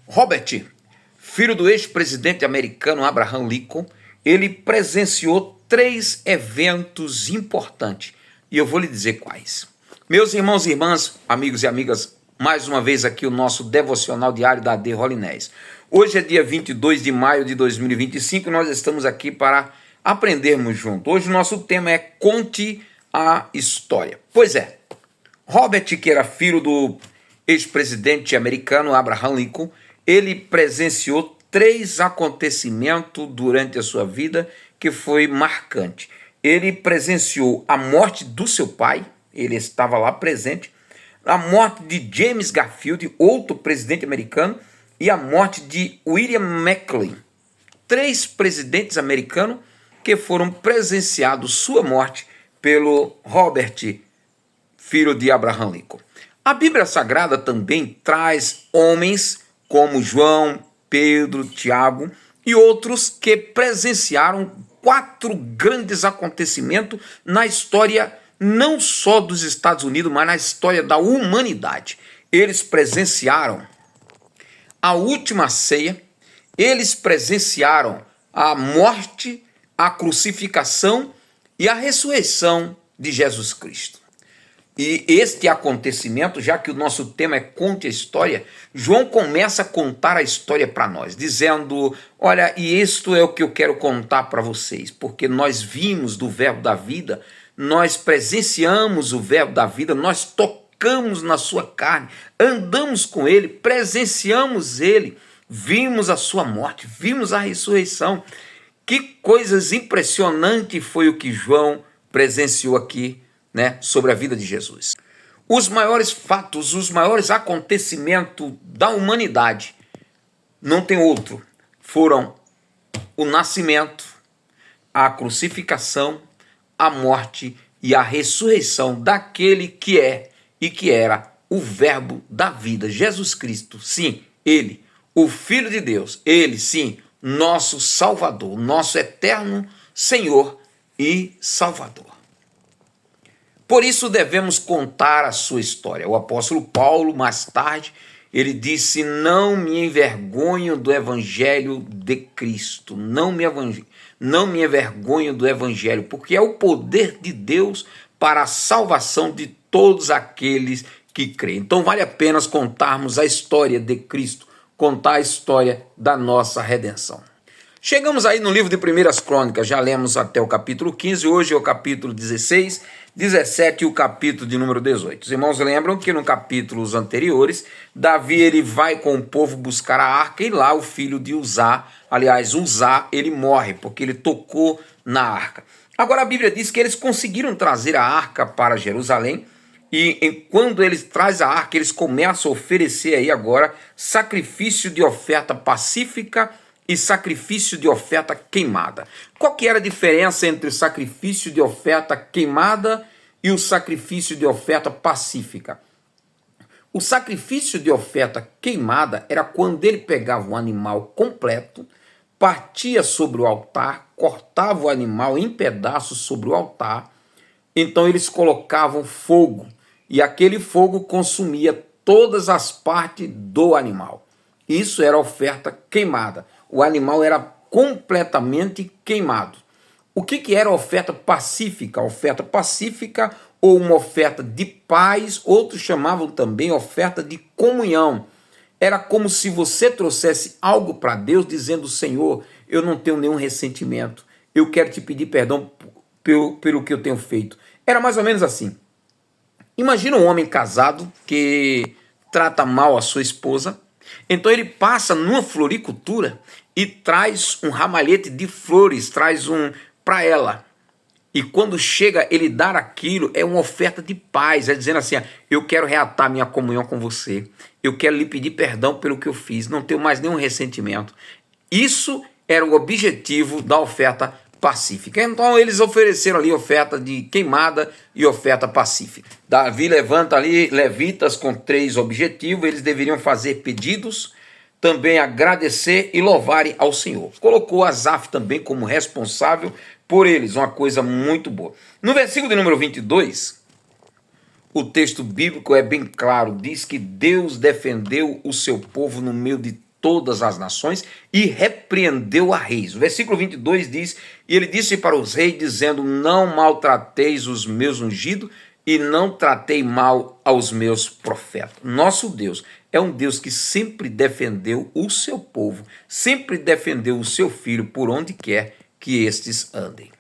Robert, filho do ex-presidente americano Abraham Lincoln, ele presenciou 3 eventos importantes. E eu vou lhe dizer quais. Meus irmãos e irmãs, amigos e amigas, mais uma vez aqui o nosso devocional diário da AD Holinés. Hoje é dia 22 de maio de 2025 e nós estamos aqui para aprendermos juntos. Hoje o nosso tema é Conte a História. Pois é, Robert, que era filho do ex-presidente americano Abraham Lincoln, ele presenciou 3 acontecimentos durante a sua vida que foi marcante. Ele presenciou a morte do seu pai, ele estava lá presente, a morte de James Garfield, outro presidente americano, e a morte de William McLean. 3 presidentes americanos que foram presenciados sua morte pelo Robert, filho de Abraham Lincoln. A Bíblia Sagrada também traz homens como João, Pedro, Tiago e outros que presenciaram 4 grandes acontecimentos na história não só dos Estados Unidos, mas na história da humanidade. Eles presenciaram a última ceia, eles presenciaram a morte, a crucificação e a ressurreição de Jesus Cristo. E este acontecimento, já que o nosso tema é Conte a História, João começa a contar a história para nós, dizendo, olha, e isto é o que eu quero contar para vocês, porque nós vimos do verbo da vida, nós presenciamos o verbo da vida, nós tocamos na sua carne, andamos com ele, presenciamos ele, vimos a sua morte, vimos a ressurreição. Que coisas impressionantes foi o que João presenciou aqui, sobre a vida de Jesus. Os maiores fatos, os maiores acontecimentos da humanidade, não tem outro, foram o nascimento, a crucificação, a morte e a ressurreição daquele que é e que era o verbo da vida, Jesus Cristo. Sim, ele, o Filho de Deus, ele sim, nosso Salvador, nosso eterno Senhor e Salvador. Por isso devemos contar a sua história. O apóstolo Paulo, mais tarde, ele disse, não me envergonho do evangelho de Cristo, não me envergonho do evangelho, porque é o poder de Deus para a salvação de todos aqueles que creem. Então vale a pena contarmos a história de Cristo, contar a história da nossa redenção. Chegamos aí no livro de 1 Crônicas, já lemos até o capítulo 15, hoje é o capítulo 16, 17 e o capítulo de número 18. Os irmãos lembram que no capítulos anteriores, Davi ele vai com o povo buscar a arca e lá o filho de Uzá, aliás, Uzá, ele morre porque ele tocou na arca. Agora a Bíblia diz que eles conseguiram trazer a arca para Jerusalém e quando eles trazem a arca, eles começam a oferecer aí agora sacrifício de oferta pacífica e sacrifício de oferta queimada. Qual que era a diferença entre o sacrifício de oferta queimada e o sacrifício de oferta pacífica? O sacrifício de oferta queimada era quando ele pegava um animal completo, partia sobre o altar, cortava o animal em pedaços sobre o altar, então eles colocavam fogo e aquele fogo consumia todas as partes do animal. Isso era oferta queimada. O animal era completamente queimado. O que era oferta pacífica? Oferta pacífica ou uma oferta de paz, outros chamavam também oferta de comunhão. Era como se você trouxesse algo para Deus dizendo, Senhor, eu não tenho nenhum ressentimento, eu quero te pedir perdão pelo que eu tenho feito. Era mais ou menos assim. Imagina um homem casado que trata mal a sua esposa, então ele passa numa floricultura e traz um ramalhete de flores, traz para ela. E quando chega ele dar aquilo, é uma oferta de paz, é dizendo assim, eu quero reatar minha comunhão com você, eu quero lhe pedir perdão pelo que eu fiz, não tenho mais nenhum ressentimento. Isso era o objetivo da oferta pacífica. Então eles ofereceram ali oferta de queimada e oferta pacífica. Davi levanta ali levitas com 3 objetivos, eles deveriam fazer pedidos, também agradecer e louvarem ao Senhor. Colocou Asaf também como responsável por eles, uma coisa muito boa. No versículo de número 22, o texto bíblico é bem claro, diz que Deus defendeu o seu povo no meio de todas as nações e repreendeu a reis. O versículo 22 diz, e ele disse para os reis, dizendo, não maltrateis os meus ungidos e não tratei mal aos meus profetas. Nosso Deus é um Deus que sempre defendeu o seu povo, sempre defendeu o seu filho por onde quer que estes andem.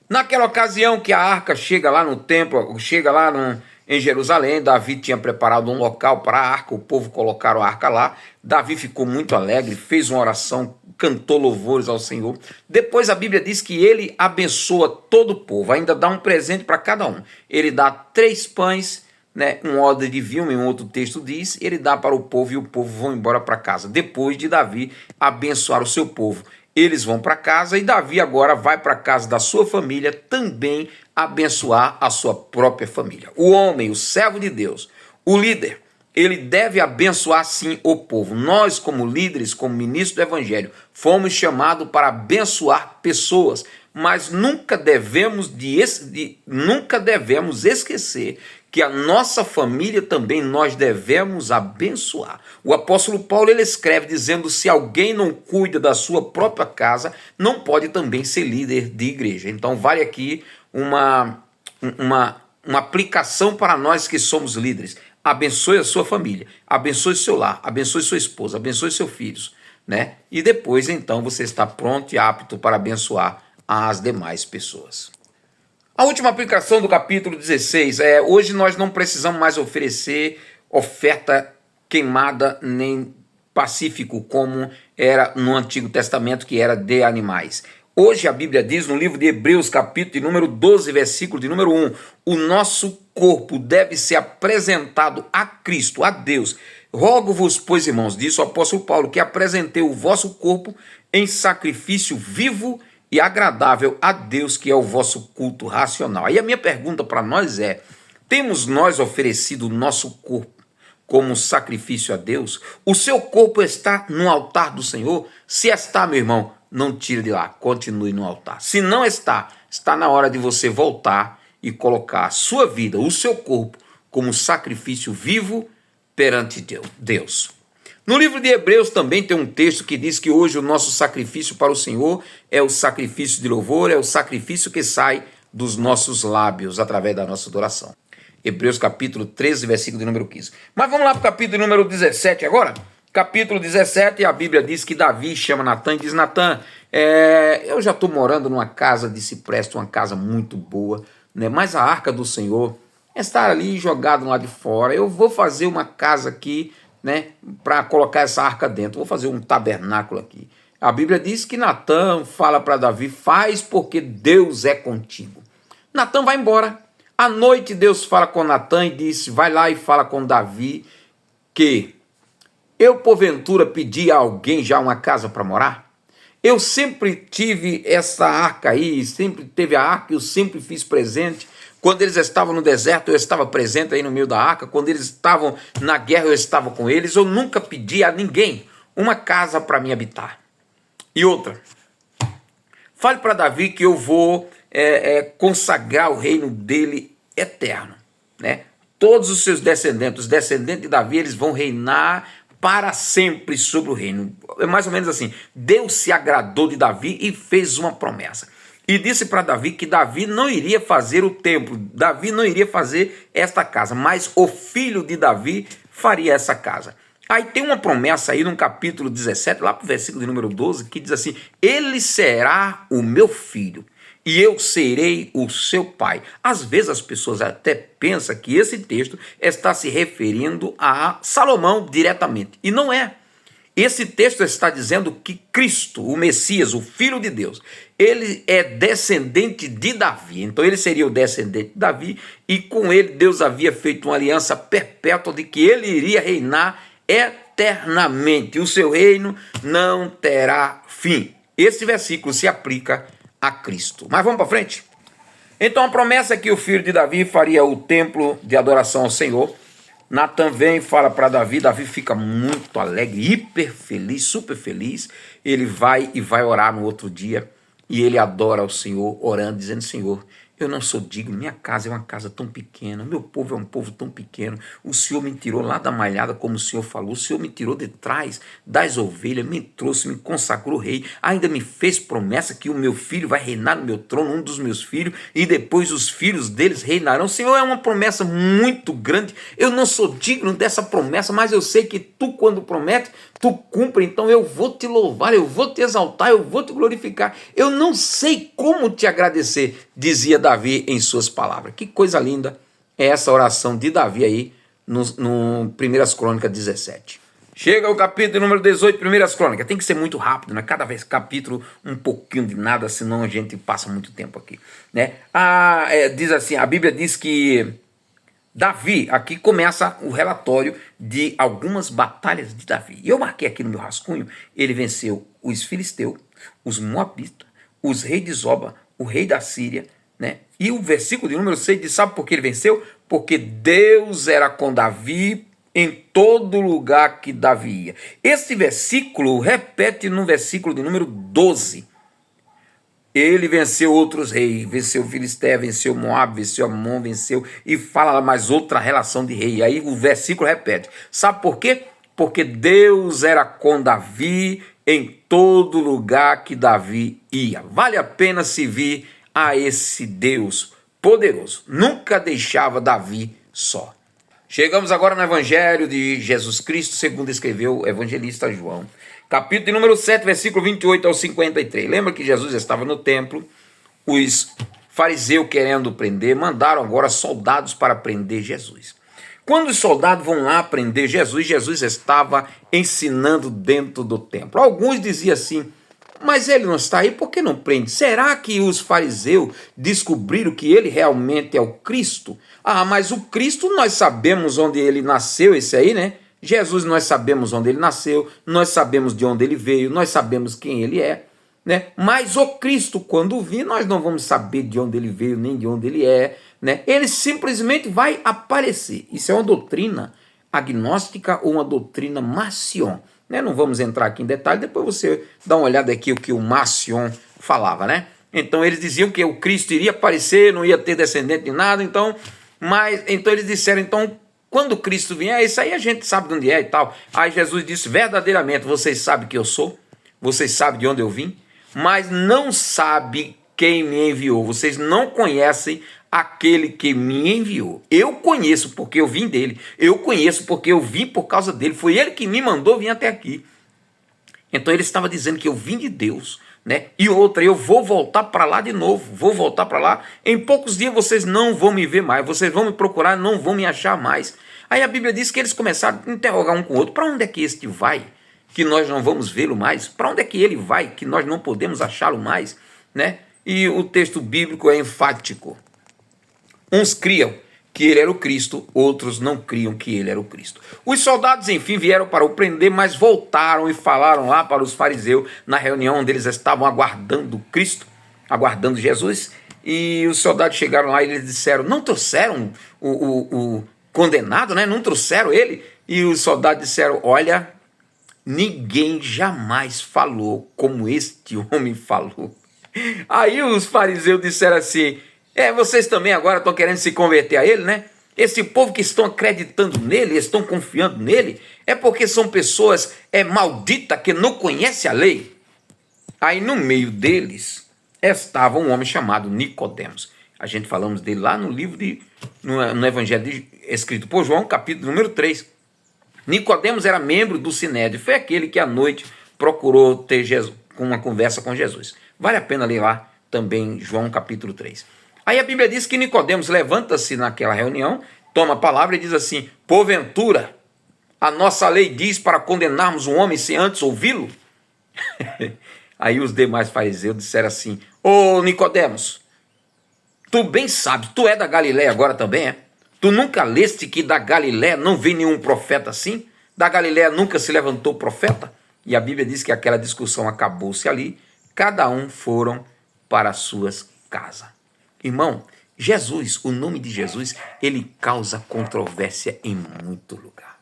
Naquela ocasião que a arca chega lá no templo, chega lá em Jerusalém, Davi tinha preparado um local para a arca, o povo colocaram a arca lá, Davi ficou muito alegre, fez uma oração, cantou louvores ao Senhor. Depois a Bíblia diz que ele abençoa todo o povo, ainda dá um presente para cada um. Ele dá 3 pães, né, um odre de vinho, em um outro texto diz, ele dá para o povo e o povo vão embora para casa. Depois de Davi abençoar o seu povo, eles vão para casa e Davi agora vai para a casa da sua família também abençoar a sua própria família. O homem, o servo de Deus, o líder, ele deve abençoar sim o povo. Nós, como líderes, como ministros do Evangelho, fomos chamados para abençoar pessoas, mas nunca devemos esquecer que a nossa família também nós devemos abençoar. O apóstolo Paulo ele escreve dizendo, se alguém não cuida da sua própria casa, não pode também ser líder de igreja. Então vale aqui uma aplicação para nós que somos líderes. Abençoe a sua família, abençoe seu lar, abençoe sua esposa, abençoe seus filhos, né? E depois então você está pronto e apto para abençoar as demais pessoas. A última aplicação do capítulo 16 hoje nós não precisamos mais oferecer oferta queimada nem pacífico como era no Antigo Testamento, que era de animais. Hoje a Bíblia diz no livro de Hebreus, capítulo de número 12, versículo de número 1, o nosso corpo deve ser apresentado a Cristo, a Deus. Rogo-vos, pois, irmãos, disse o apóstolo Paulo, que apresentei o vosso corpo em sacrifício vivo e agradável a Deus, que é o vosso culto racional. Aí a minha pergunta para nós é, temos nós oferecido o nosso corpo como sacrifício a Deus? O seu corpo está no altar do Senhor? Se está, meu irmão, não tire de lá, continue no altar. Se não está, está na hora de você voltar e colocar a sua vida, o seu corpo, como sacrifício vivo perante Deus. No livro de Hebreus também tem um texto que diz que hoje o nosso sacrifício para o Senhor é o sacrifício de louvor, é o sacrifício que sai dos nossos lábios através da nossa adoração. Hebreus capítulo 13, versículo de número 15. Mas vamos lá para o capítulo número 17 agora. Capítulo 17, a Bíblia diz que Davi chama Natã e diz, Natã, eu já estou morando numa casa de cipreste, uma casa muito boa, né? Mas a arca do Senhor está ali jogada lá de fora. Eu vou fazer uma casa aqui, né, para colocar essa arca dentro. Vou fazer um tabernáculo aqui. A Bíblia diz que Natã fala para Davi, faz porque Deus é contigo. Natã vai embora. À noite Deus fala com Natã e disse, vai lá e fala com Davi que eu porventura pedi a alguém já uma casa para morar? Eu sempre tive essa arca aí, sempre teve a arca, eu sempre fiz presente. Quando eles estavam no deserto, eu estava presente aí no meio da arca. Quando eles estavam na guerra, eu estava com eles. Eu nunca pedi a ninguém uma casa para me habitar. E outra, fale para Davi que eu vou consagrar o reino dele eterno, né? Todos os seus descendentes, os descendentes de Davi, eles vão reinar para sempre sobre o reino. É mais ou menos assim, Deus se agradou de Davi e fez uma promessa. E disse para Davi que Davi não iria fazer o templo, Davi não iria fazer esta casa, mas o filho de Davi faria essa casa. Aí tem uma promessa aí no capítulo 17, lá para o versículo de número 12, que diz assim, ele será o meu filho e eu serei o seu pai. Às vezes as pessoas até pensam que esse texto está se referindo a Salomão diretamente, e não é. Esse texto está dizendo que Cristo, o Messias, o Filho de Deus, ele é descendente de Davi. Então ele seria o descendente de Davi e com ele Deus havia feito uma aliança perpétua de que ele iria reinar eternamente. O seu reino não terá fim. Esse versículo se aplica a Cristo. Mas vamos para frente? Então a promessa é que o filho de Davi faria o templo de adoração ao Senhor. Natã vem e fala para Davi, Davi fica muito alegre, hiper feliz, super feliz. Ele vai orar no outro dia e ele adora ao Senhor, orando, dizendo, Senhor, Eu não sou digno, minha casa é uma casa tão pequena, meu povo é um povo tão pequeno. O Senhor me tirou lá da malhada, como o Senhor falou, o Senhor me tirou de trás das ovelhas, me trouxe, me consagrou rei, ainda me fez promessa que o meu filho vai reinar no meu trono, um dos meus filhos, e depois os filhos deles reinarão. Senhor, é uma promessa muito grande, eu não sou digno dessa promessa, mas eu sei que tu, quando promete, tu cumpre, então eu vou te louvar, eu vou te exaltar, eu vou te glorificar. Eu não sei como te agradecer, dizia Davi em suas palavras. Que coisa linda é essa oração de Davi aí no 1 Crônicas 17. Chega o capítulo número 18, 1 Crônicas. Tem que ser muito rápido, né? Cada vez capítulo um pouquinho de nada, senão a gente passa muito tempo aqui, né? Diz assim, a Bíblia diz que Davi, aqui começa o relatório de algumas batalhas de Davi. E eu marquei aqui no meu rascunho, ele venceu os filisteus, os moabitas, os reis de Zoba, o rei da Síria, né? E o versículo de número 6 diz, sabe por que ele venceu? Porque Deus era com Davi em todo lugar que Davi ia. Esse versículo repete no versículo de número 12. Ele venceu outros reis, venceu Filisté, venceu Moab, venceu Amon, venceu, e fala mais outra relação de rei. Aí o versículo repete. Sabe por quê? Porque Deus era com Davi em todo lugar que Davi ia. Vale a pena servir a esse Deus poderoso. Nunca deixava Davi só. Chegamos agora no Evangelho de Jesus Cristo, segundo escreveu o evangelista João. Capítulo número 7, versículo 28 ao 53. Lembra que Jesus estava no templo, os fariseus querendo prender, mandaram agora soldados para prender Jesus. Quando os soldados vão lá prender Jesus, Jesus estava ensinando dentro do templo. Alguns diziam assim, mas ele não está aí, por que não prende? Será que os fariseus descobriram que ele realmente é o Cristo? Mas o Cristo nós sabemos onde ele nasceu, esse aí, né? Jesus nós sabemos onde ele nasceu, nós sabemos de onde ele veio, nós sabemos quem ele é, né? Mas o Cristo, quando vir, nós não vamos saber de onde ele veio, nem de onde ele é, né? Ele simplesmente vai aparecer. Isso é uma doutrina agnóstica ou uma doutrina Marcion, né? Não vamos entrar aqui em detalhe, depois você dá uma olhada aqui o que o Marcion falava, né? Então eles diziam que o Cristo iria aparecer, não ia ter descendente de nada, então eles disseram, então, quando Cristo vier, isso aí a gente sabe de onde é e tal. Aí Jesus disse, verdadeiramente, vocês sabem que eu sou, vocês sabem de onde eu vim, mas não sabem quem me enviou, vocês não conhecem aquele que me enviou. Eu conheço porque eu vim dele, eu conheço porque eu vim por causa dele, foi ele que me mandou vir até aqui. Então ele estava dizendo que eu vim de Deus, né? E outra, eu vou voltar para lá de novo, vou voltar para lá. Em poucos dias vocês não vão me ver mais, vocês vão me procurar, não vão me achar mais. Aí a Bíblia diz que eles começaram a interrogar um com o outro. Para onde é que este vai, que nós não vamos vê-lo mais? Para onde é que ele vai, que nós não podemos achá-lo mais, né? E o texto bíblico é enfático. Uns criam que ele era o Cristo, outros não criam que ele era o Cristo. Os soldados, enfim, vieram para o prender, mas voltaram e falaram lá para os fariseus, na reunião onde eles estavam aguardando Cristo, aguardando Jesus, e os soldados chegaram lá e eles disseram, não trouxeram o condenado, né? Não trouxeram ele? E os soldados disseram, olha, ninguém jamais falou como este homem falou. Aí os fariseus disseram assim, vocês também agora estão querendo se converter a ele, né? Esse povo que estão acreditando nele, estão confiando nele, é porque são pessoas malditas que não conhecem a lei. Aí no meio deles estava um homem chamado Nicodemos. A gente falamos dele lá no livro no Evangelho escrito por João, capítulo número 3. Nicodemos era membro do Sinédrio, foi aquele que à noite procurou ter uma conversa com Jesus. Vale a pena ler lá também João capítulo 3. Aí a Bíblia diz que Nicodemos levanta-se naquela reunião, toma a palavra e diz assim, porventura, a nossa lei diz para condenarmos um homem sem antes ouvi-lo? Aí os demais fariseus disseram assim, ô Nicodemos, tu bem sabes, tu é da Galiléia agora também, é? Tu nunca leste que da Galiléia não vem nenhum profeta assim? Da Galiléia nunca se levantou profeta? E a Bíblia diz que aquela discussão acabou-se ali, cada um foram para as suas casas. Irmão, Jesus, o nome de Jesus, ele causa controvérsia em muito lugar.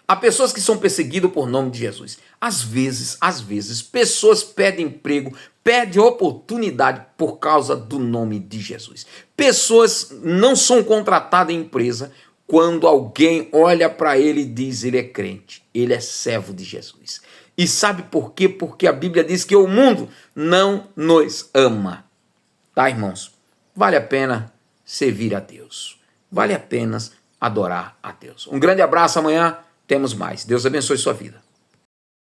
Há pessoas que são perseguidas por nome de Jesus. Às vezes, pessoas perdem emprego, perdem oportunidade por causa do nome de Jesus. Pessoas não são contratadas em empresa quando alguém olha para ele e diz: ele é crente, ele é servo de Jesus. E sabe por quê? Porque a Bíblia diz que o mundo não nos ama. Tá, irmãos? Vale a pena servir a Deus. Vale a pena adorar a Deus. Um grande abraço, amanhã temos mais. Deus abençoe sua vida.